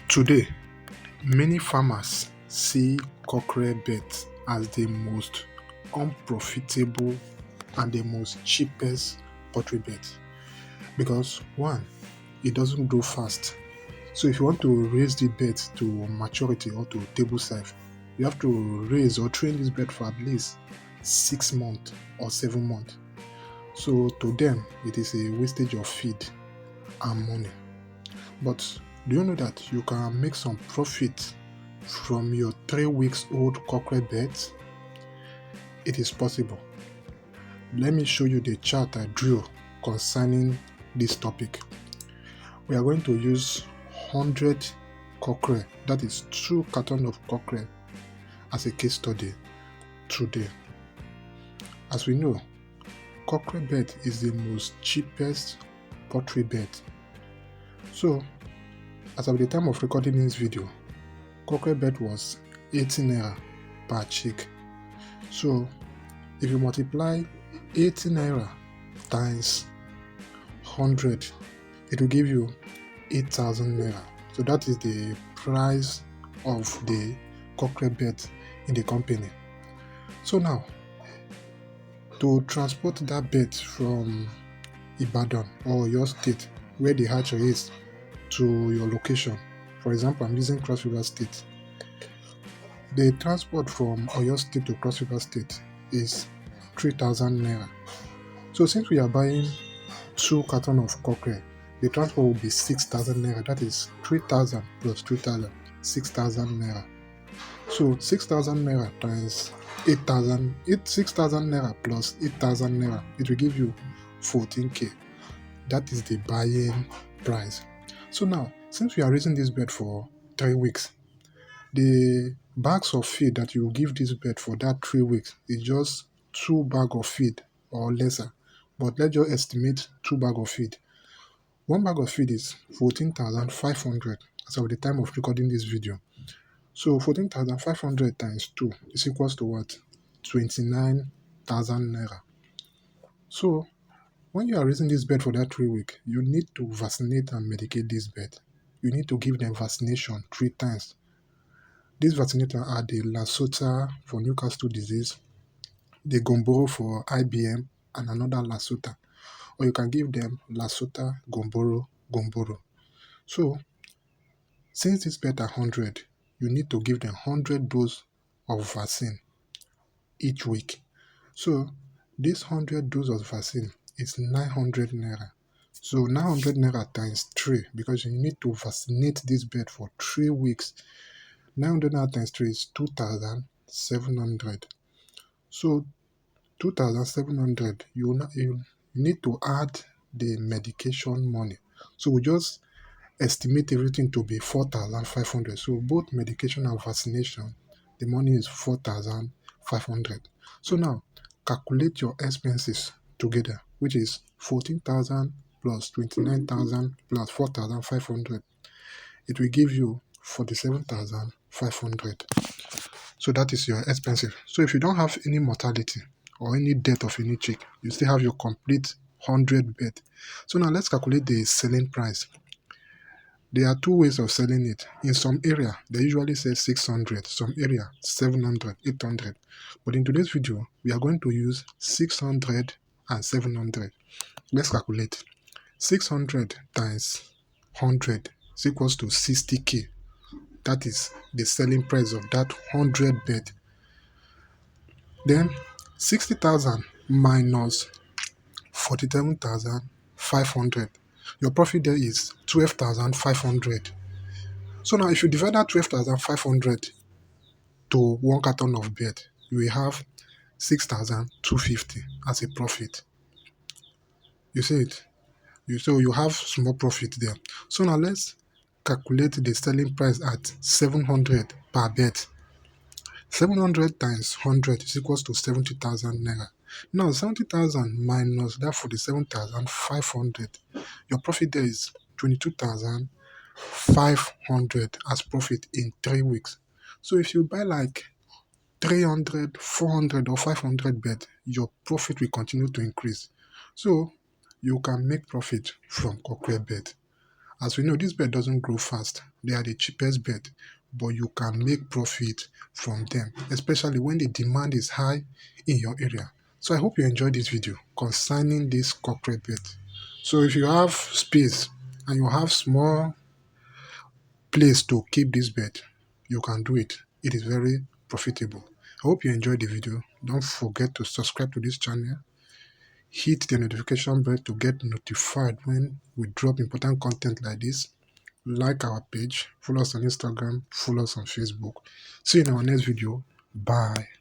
Today, many farmers see cockerel bets as the most unprofitable and the most cheapest poultry bet because one, it doesn't grow fast. So if you want to raise the bet to maturity or to table size, you have to raise or train this bird for at least 6 months or 7 months. So to them, it is a wastage of feed and money. But do you know that you can make some profit from your 3 weeks old cockerel birds? It is possible. Let me show you the chart I drew concerning this topic. We are going to use 100 cockerel, that is 2 cartons of cockerel, as a case study today. As we know, cockerel bird is the most cheapest poultry bird. So, as of the time of recording this video, cockerel bird was 18 naira per chick. So, if you multiply 80 naira times 100, it will give you 8,000 naira. So that is the price of the cockerel bird in the company. So now, to transport that bird from Ibadan or your state where the hatchery is to your location, for example, I'm using Cross River State. The transport from Oyo State to Cross River State is 3,000 naira. So since we are buying 2 cartons of cockerel, the transport will be 6,000 naira. That is 3,000 plus 3,000, 6,000 naira. So 6,000 naira times 8,000, 6,000 naira plus 8,000 naira, it will give you 14k. That is the buying price. So now, since we are raising this bird for 3 weeks, the bags of feed that you give this bird for that 3 weeks is just 2 bags of feed or lesser. But let's just estimate 2 bags of feed. 1 bag of feed is 14,500 as of the time of recording this video. So 14,500 times 2 is equals to what? 29,000 naira. So when you are raising this bird for that 3 weeks, you need to vaccinate and medicate this bird. You need to give them vaccination 3 times. These vaccinators are the Lasota for Newcastle disease, the Gomboro for IBM, and another Lasota. Or you can give them Lasota, Gomboro. So, since this bird are 100, you need to give them 100 doses of vaccine each week. So, this 100 doses of vaccine is 900 naira. So, 900 naira times 3, because you need to vaccinate this bird for 3 weeks. 900 naira times 3 is 2,700. So, 2,700, you need to add the medication money. So we just estimate everything to be 4,500. So both medication and vaccination, the money is 4,500. So now calculate your expenses together, which is 14,000 plus 29,000 plus 4,500. It will give you 47,500. So that is your expenses. So if you don't have any mortality or any death of any chick, you still have your complete 100 bird. So now let's calculate the selling price. There are 2 ways of selling it. In some area, they usually say 600, some area 700, 800. But in today's video, we are going to use 600 and 700. Let's calculate. 600 times 100 is equals to 60k. That is the selling price of that 100 bird. Then 60,000 minus 47,500. Your profit there is 12,500. So now if you divide that 12,500 to 1 carton of bird, you will have 6,250 as a profit. You see it? So you have small profit there. So now let's calculate the selling price at 700 per bird. 700 times 100 is equals to 70,000 naira. Now 70,000 minus that 47,500, your profit there is 22,500 as profit in 3 weeks. So if you buy like 300, 400 or 500 bed, your profit will continue to increase. So you can make profit from cockerel bed. As we know, this bird doesn't grow fast. They are the cheapest bird, but you can make profit from them, especially when the demand is high in your area. So I hope you enjoyed this video concerning this cockerel bird. So if you have space and you have small place to keep this bird, you can do it. It is very profitable. I hope you enjoyed the video. Don't forget to subscribe to this channel. Hit the notification bell to get notified when we drop important content like this. Like our page, follow us on Instagram, follow us on Facebook. See you in our next video. Bye.